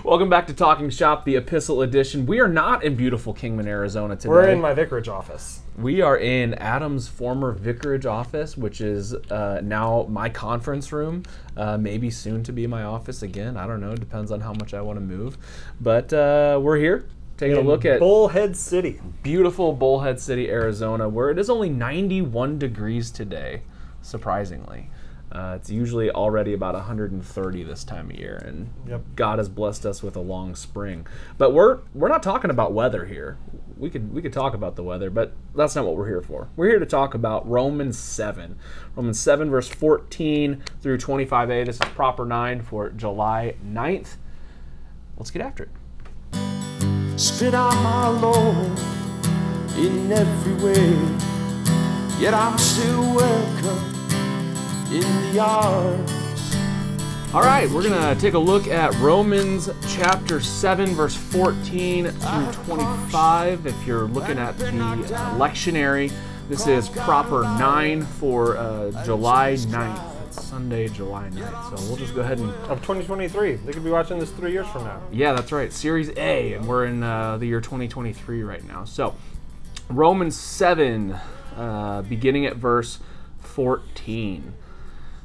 Welcome back to Talking Shop, the Epistle Edition. We are not in beautiful Kingman, Arizona today. We're in my vicarage office. We are in Adam's former vicarage office, which is now my conference room. Maybe soon to be my office again. I don't know. It depends on how much I want to move. But we're here taking a look at Bullhead City. Beautiful Bullhead City, Arizona, where it is only 91 degrees today, surprisingly. It's usually already about 130 this time of year, and God has blessed us with a long spring. But we're not talking about weather here. We could talk about the weather, but that's not what we're here for. We're here to talk about Romans 7. Romans 7, verse 14 through 25a. This is proper 9 for July 9th. Let's get after it. Spit out my Lord in every way, yet I'm still welcome in the arms. All right, we're going to take a look at Romans chapter 7, verse 14 through 25. If you're looking at the lectionary, this is proper 9 for July 9th. It's Sunday, July 9th. So we'll just go ahead and... Of 2023. They could be watching this 3 years from now. Yeah, that's right. Series A, and we're in the year 2023 right now. So Romans 7, beginning at verse 14.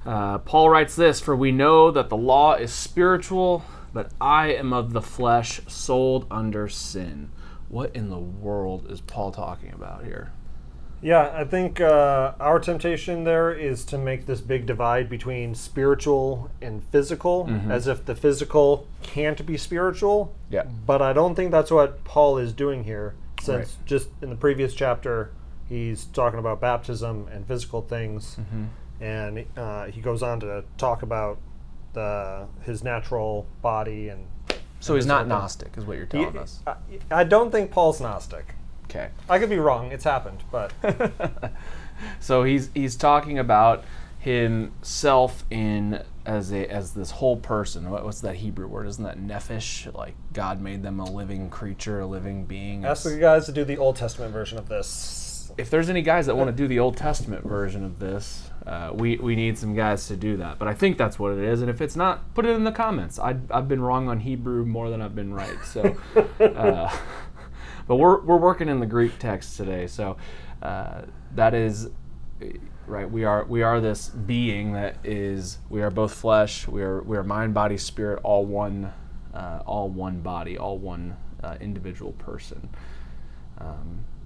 Paul writes this, "For we know that the law is spiritual, but I am of the flesh, sold under sin." What in the world is Paul talking about here? Yeah, I think our temptation there is to make this big divide between spiritual and physical, as if the physical can't be spiritual. Yeah. But I don't think that's what Paul is doing here, since just in the previous chapter, he's talking about baptism and physical things. And he goes on to talk about his natural body. So he's not Gnostic, is what you're telling us. I don't think Paul's Gnostic. Okay. I could be wrong. It's happened, but... So he's talking about himself as this whole person. What's that Hebrew word? Isn't that nephesh? Like God made them a living creature, a living being. Ask the guys to do the Old Testament version of this. If there's any guys that want to do the Old Testament version of this, we need some guys to do that. But I think that's what it is. And if it's not, put it in the comments. I've been wrong on Hebrew more than I've been right. So, but we're working in the Greek text today. So that is right. We are this being that is. We are both flesh. We are mind, body, spirit, all one body, all one individual person.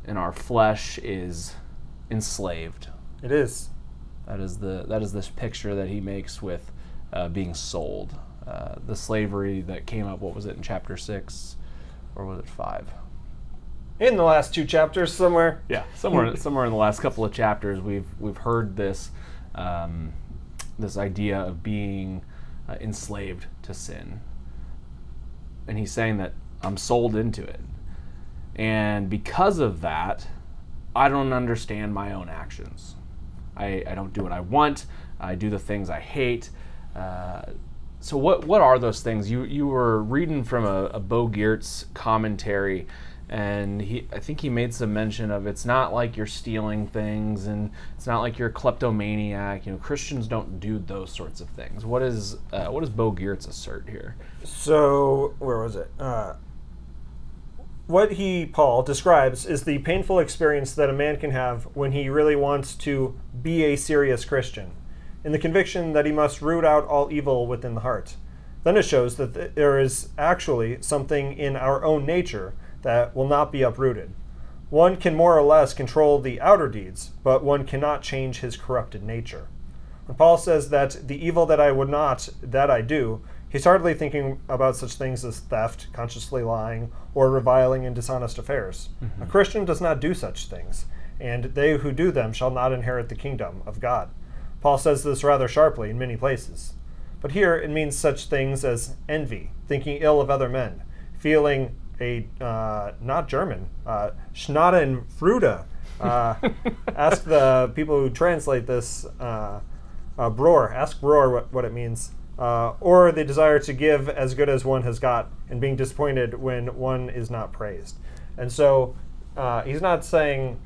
And our flesh is enslaved. It is. That is this picture that he makes with being sold. The slavery that came up, what was it, in chapter 6? Or was it 5? In the last 2 chapters somewhere. Yeah, somewhere in the last couple of chapters we've heard this this idea of being enslaved to sin. And he's saying that I'm sold into it. And because of that, I don't understand my own actions. I don't do what I want. I do the things I hate. So what are those things? You were reading from a Bogert's commentary, and I think he made some mention of it's not like you're stealing things, and it's not like you're a kleptomaniac. Christians don't do those sorts of things. What does Bogert's assert here? So where was it? What Paul describes is the painful experience that a man can have when he really wants to be a serious Christian, in the conviction that he must root out all evil within the heart. Then it shows that there is actually something in our own nature that will not be uprooted. One can more or less control the outer deeds, but one cannot change his corrupted nature. When Paul says that the evil that I would not, that I do, he's hardly thinking about such things as theft, consciously lying, or reviling in dishonest affairs. A Christian does not do such things, and they who do them shall not inherit the kingdom of God. Paul says this rather sharply in many places. But here it means such things as envy, thinking ill of other men, feeling not German, Schadenfreude. Ask the people who translate this, Bror. Ask Bror what it means. Or the desire to give as good as one has got, and being disappointed when one is not praised. And so he's not saying,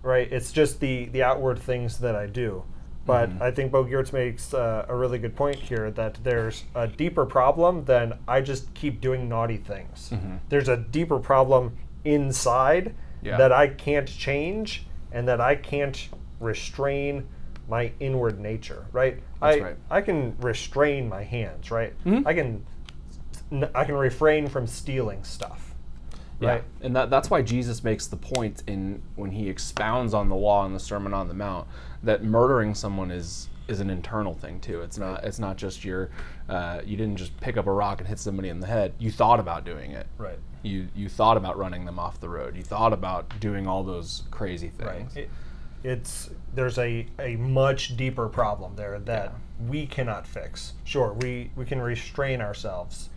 right, it's just the outward things that I do. But I think Bo Geertz makes a really good point here that there's a deeper problem than I just keep doing naughty things. There's a deeper problem inside that I can't change and that I can't restrain my inward nature, right? I can restrain my hands, right? I can refrain from stealing stuff, right? Yeah. And that's why Jesus makes the point when he expounds on the law in the Sermon on the Mount that murdering someone is an internal thing too. It's not just you didn't just pick up a rock and hit somebody in the head. You thought about doing it. Right. You thought about running them off the road. You thought about doing all those crazy things. Right. There's a much deeper problem there that we cannot fix. Sure, we can restrain ourselves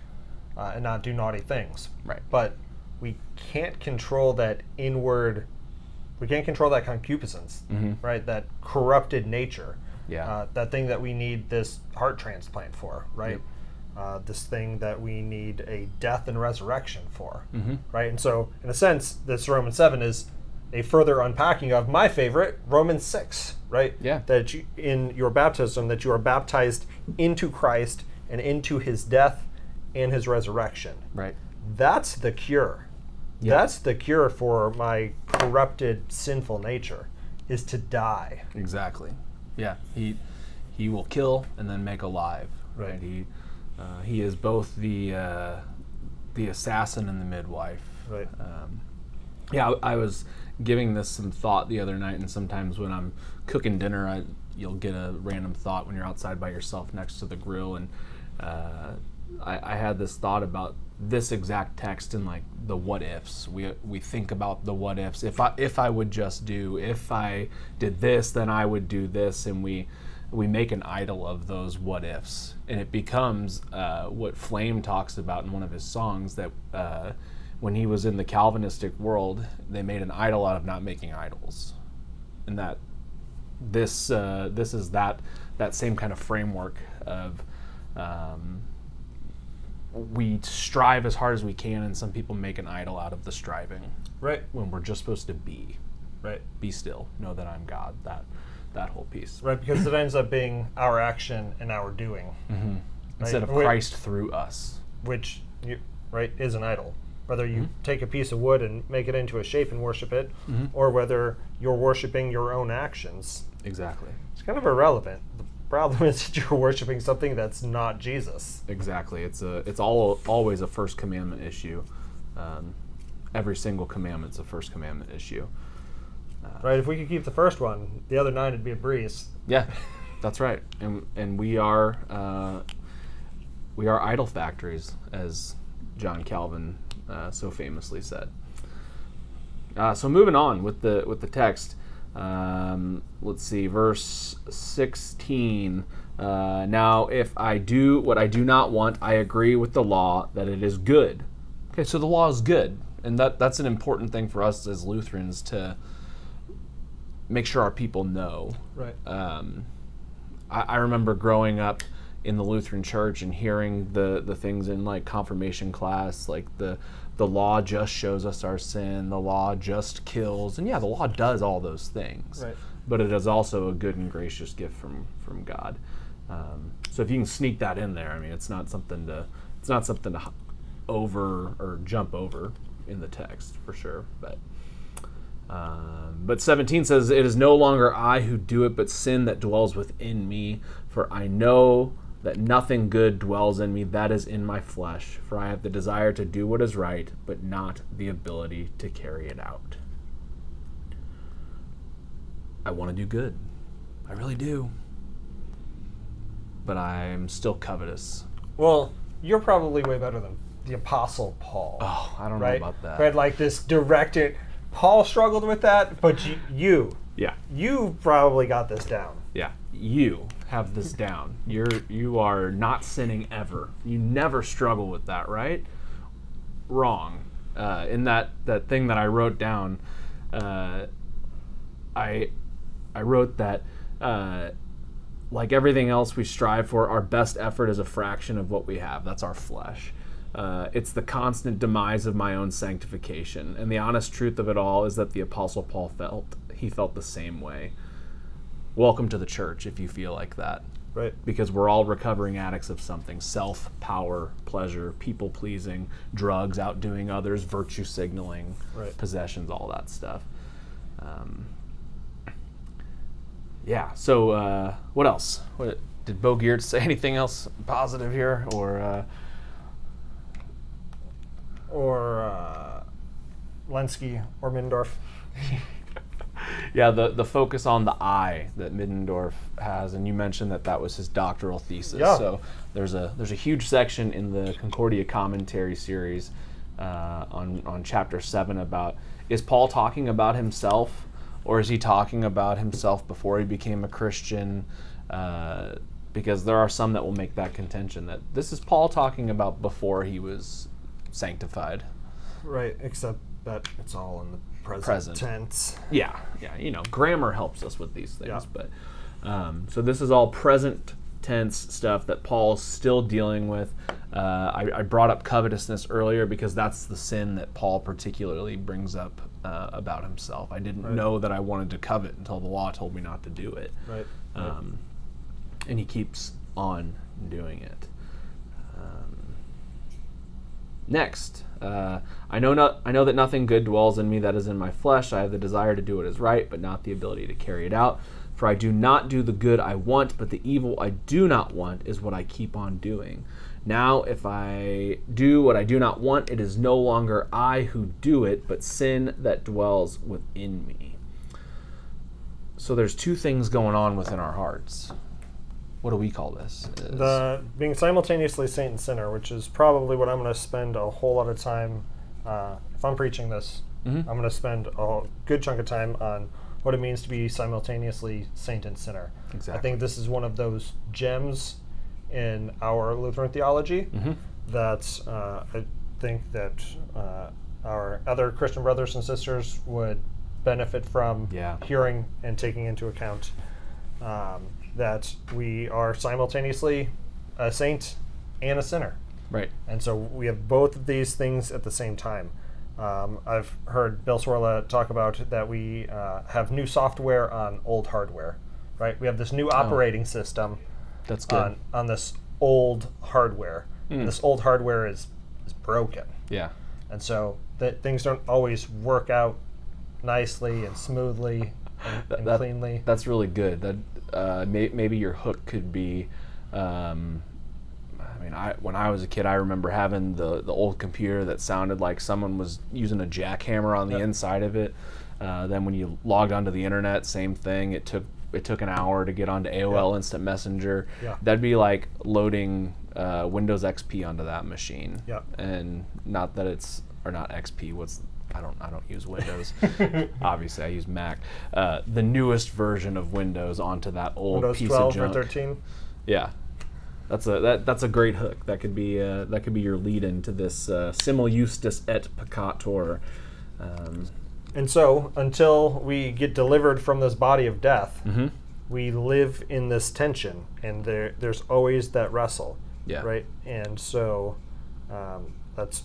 and not do naughty things. Right. But we can't control that inward. We can't control that concupiscence, right? That corrupted nature. Yeah. That thing that we need this heart transplant for, right? This thing that we need a death and resurrection for, right? And so, in a sense, this Romans 7 is a further unpacking of my favorite, Romans 6, right? Yeah. That in your baptism, that you are baptized into Christ and into his death and his resurrection. Right. That's the cure. Yeah. That's the cure for my corrupted, sinful nature, is to die. Exactly. Yeah. He will kill and then make alive. Right. He is both the assassin and the midwife. Right. I was giving this some thought the other night, and sometimes when I'm cooking dinner, you'll get a random thought when you're outside by yourself next to the grill, and I had this thought about this exact text and like the what ifs. We think about the what ifs. If I would just do, if I did this, then I would do this, and we make an idol of those what ifs, and it becomes what Flame talks about in one of his songs, that when he was in the Calvinistic world, they made an idol out of not making idols, and that this is that same kind of framework of we strive as hard as we can, and some people make an idol out of the striving. Right. When we're just supposed to be. Right. Be still. Know that I'm God. That whole piece. Right, because it ends up being our action and our doing. Mm-hmm. Right? Instead of Christ through us. Which, is an idol. Whether you take a piece of wood and make it into a shape and worship it, or whether you're worshiping your own actions. Exactly. It's kind of irrelevant. The problem is that you're worshiping something that's not Jesus. Exactly. It's always a first commandment issue. Every single commandment's a first commandment issue. Right. If we could keep the first one, the other 9 would be a breeze. Yeah, that's right. And we are idol factories, as John Calvin so famously said. So moving on with the text. Let's see, verse 16. Now, if I do what I do not want, I agree with the law that it is good. Okay, so the law is good, and that's an important thing for us as Lutherans to make sure our people know. Right. I remember growing up in the Lutheran Church and hearing the things in like confirmation class, like the law just shows us our sin, the law just kills, and yeah, the law does all those things. Right. But it is also a good and gracious gift from God. So if you can sneak that in there, I mean, it's not something to over or jump over in the text for sure. But 17 says, "It is no longer I who do it, but sin that dwells within me. For I know that nothing good dwells in me, that is in my flesh. For I have the desire to do what is right, but not the ability to carry it out." I want to do good. I really do. But I'm still covetous. Well, you're probably way better than the Apostle Paul. Oh, I don't know about that. Right, like this directed. Paul struggled with that, but you probably got this down. Yeah, you have this down. You are not sinning ever. You never struggle with that, right? Wrong. In that thing that I wrote down, I wrote that like everything else we strive for, our best effort is a fraction of what we have. That's our flesh. It's the constant demise of my own sanctification. And the honest truth of it all is that the Apostle Paul felt the same way. welcome to the church if you feel like that. Right. Because we're all recovering addicts of something: self, power, pleasure, people pleasing, drugs, outdoing others, virtue signaling, right. possessions, all that stuff. Yeah. So what else? Did Bo Geertz say anything else positive here, or Lenski or Middendorf? Yeah, the focus on the I that Middendorf has, and you mentioned that was his doctoral thesis. Yeah. So there's a huge section in the Concordia commentary series on chapter 7 about, is Paul talking about himself, or is he talking about himself before he became a Christian? Because there are some that will make that contention that this is Paul talking about before he was sanctified. Right, except that it's all in the present tense. Yeah, grammar helps us with these things. Yeah. But so this is all present tense stuff that Paul's still dealing with. I brought up covetousness earlier because that's the sin that Paul particularly brings up about himself. I didn't know that I wanted to covet until the law told me not to do it. Right. And he keeps on doing it. Next, I know that nothing good dwells in me that is in my flesh. I have the desire to do what is right, but not the ability to carry it out. For I do not do the good I want, but the evil I do not want is what I keep on doing. Now, if I do what I do not want, it is no longer I who do it, but sin that dwells within me. So there's two things going on within our hearts. What do we call this? The being simultaneously saint and sinner, which is probably what I'm going to spend a whole lot of time, if I'm preaching this, I'm going to spend a good chunk of time on what it means to be simultaneously saint and sinner. Exactly. I think this is one of those gems in our Lutheran theology that I think that our other Christian brothers and sisters would benefit from hearing and taking into account. That we are simultaneously a saint and a sinner. Right. And so we have both of these things at the same time. I've heard Bill Swerla talk about that we have new software on old hardware, right? We have this new operating system That's good. on this old hardware. This old hardware is broken. Yeah. And so that things don't always work out nicely and smoothly and cleanly. That's really good. That maybe your hook could be. When I was a kid, I remember having the old computer that sounded like someone was using a jackhammer on the inside of it. Then when you logged onto the internet, same thing. It took an hour to get onto AOL Instant Messenger. Yeah. That'd be like loading Windows XP onto that machine. Yeah. And not that it's, or not XP. I don't use Windows. Obviously, I use Mac. The newest version of Windows onto that old Windows piece 12 of junk. or 13. Yeah, that's a great hook. That could be your lead into this simul justus et peccator. And so, until we get delivered from this body of death, we live in this tension, and there's always that wrestle. Yeah. Right. And so, that's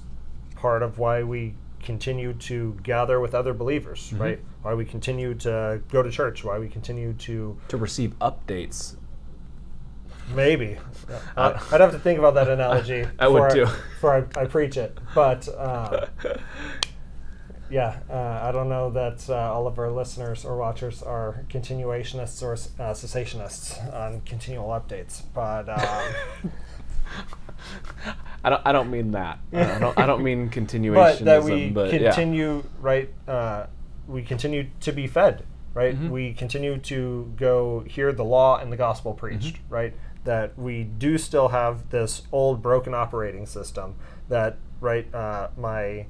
part of why we continue to gather with other believers, right? Why we continue to go to church, why we continue to receive updates. Maybe. I'd have to think about that analogy before I preach it. But I don't know that all of our listeners or watchers are continuationists or cessationists on continual updates. But I don't mean that. I don't mean continuationism. But that we continue, right? We continue to be fed, right? We continue to go hear the law and the gospel preached, right? That we do still have this old broken operating system. That my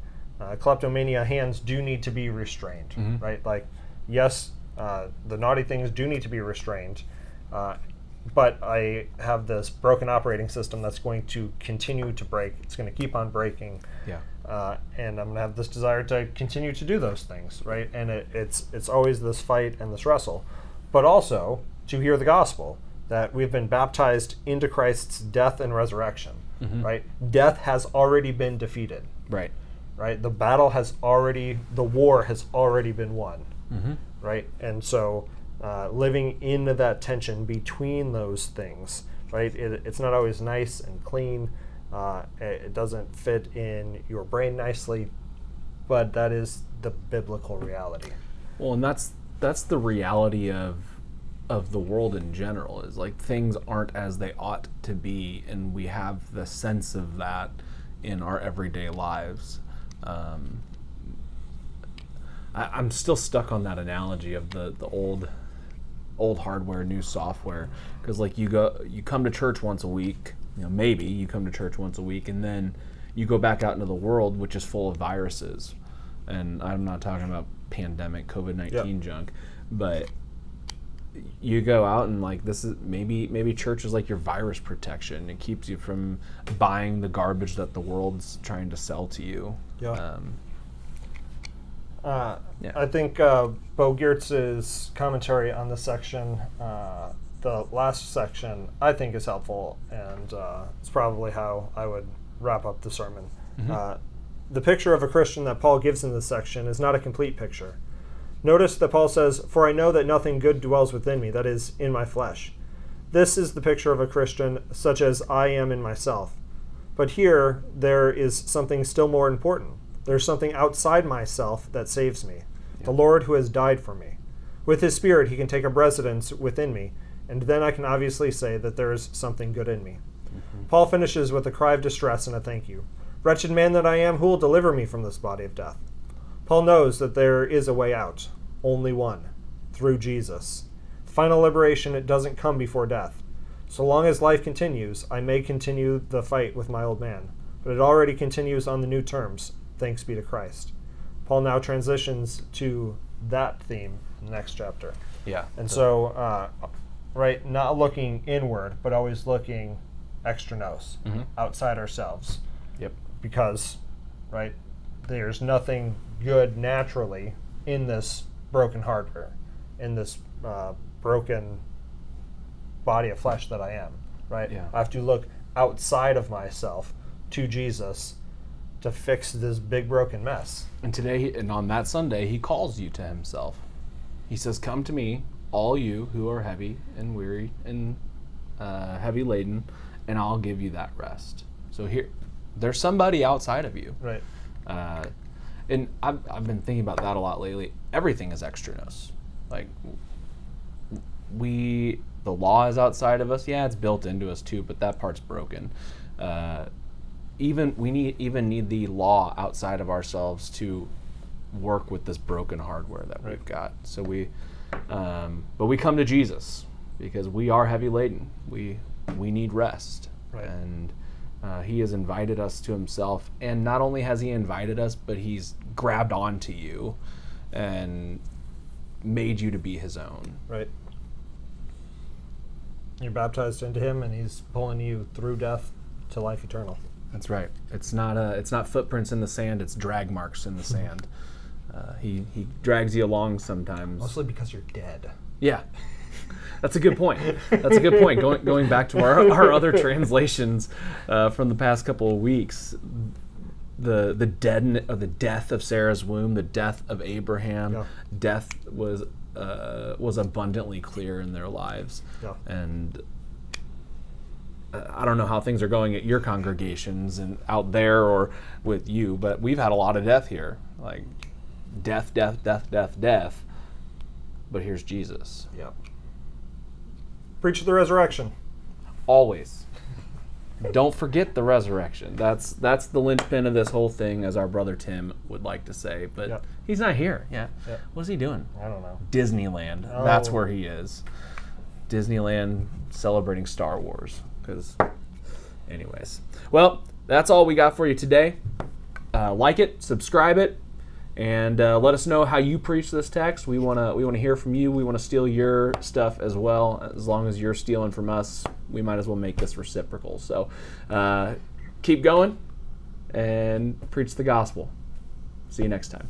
kleptomania hands do need to be restrained, right? Like, yes, the naughty things do need to be restrained. But I have this broken operating system that's going to continue to break. It's going to keep on breaking. Yeah. And I'm going to have this desire to continue to do those things, right? And it's always this fight and this wrestle. But also to hear the gospel, that we've been baptized into Christ's death and resurrection, right? Death has already been defeated. Right. Right? The war has already been won, right? And so living in that tension between those things, right? It's not always nice and clean. It doesn't fit in your brain nicely, but that is the biblical reality. Well, and that's the reality of the world in general, is like things aren't as they ought to be, and we have the sense of that in our everyday lives. I'm still stuck on that analogy of the old hardware, new software, because like you come to church once a week, maybe you come to church once a week, and then you go back out into the world, which is full of viruses. And I'm not talking about pandemic COVID-19 junk, but you go out and like this is maybe church is like your virus protection. It keeps you from buying the garbage that the world's trying to sell to you. I think Bo Geertz's commentary on this section, the last section, I think is helpful, and it's probably how I would wrap up the sermon. The picture of a Christian that Paul gives in this section is not a complete picture. Notice that Paul says, "For I know that nothing good dwells within me, that is, in my flesh." This is the picture of a Christian such as I am in myself. But here, there is something still more important. There's something outside myself that saves me, the Lord who has died for me. With his Spirit, he can take up residence within me, and then I can obviously say that there is something good in me. Paul finishes with a cry of distress and a thank you. "Wretched man that I am, who will deliver me from this body of death?" Paul knows that there is a way out, only one, through Jesus. Final liberation, it doesn't come before death. So long as life continues, I may continue the fight with my old man, but it already continues on the new terms, thanks be to Christ. Paul now transitions to that theme in the next chapter. And so, right, not looking inward, but always looking extranos, outside ourselves. Because, right, there's nothing good naturally in this broken hardware, in this broken body of flesh that I am, right? I have to look outside of myself to Jesus to fix this big broken mess. And today, and on that Sunday, he calls you to himself. He says, "Come to me, all you who are heavy and weary and heavy laden, and I'll give you that rest." So here, there's somebody outside of you. Right. And I've been thinking about that a lot lately. Everything is extranos. Like, the law is outside of us. Yeah, it's built into us too, but that part's broken. We need the law outside of ourselves to work with this broken hardware that we've got. So but we come to Jesus because we are heavy laden. We need rest, and he has invited us to himself. And not only has he invited us, but he's grabbed onto you and made you to be his own. Right. You're baptized into him, and he's pulling you through death to life eternal. That's right. It's not footprints in the sand. It's drag marks in the sand. He drags you along sometimes. Mostly because you're dead. Yeah, that's a good point. That's a good point. Going back to our other translations from the past couple of weeks, the death of Sarah's womb, the death of Abraham, death was abundantly clear in their lives, and I don't know how things are going at your congregations and out there or with you, but we've had a lot of death here, like death. But here's Jesus. Preach the resurrection. Always. Don't forget the resurrection. That's the linchpin of this whole thing, as our brother Tim would like to say. But he's not here. What's he doing? I don't know. Disneyland. Oh. That's where he is. Disneyland celebrating Star Wars. Because, anyways. Well, that's all we got for you today. Like it, subscribe it, and let us know how you preach this text. We wanna hear from you. We want to steal your stuff as well. As long as you're stealing from us, we might as well make this reciprocal. So keep going and preach the gospel. See you next time.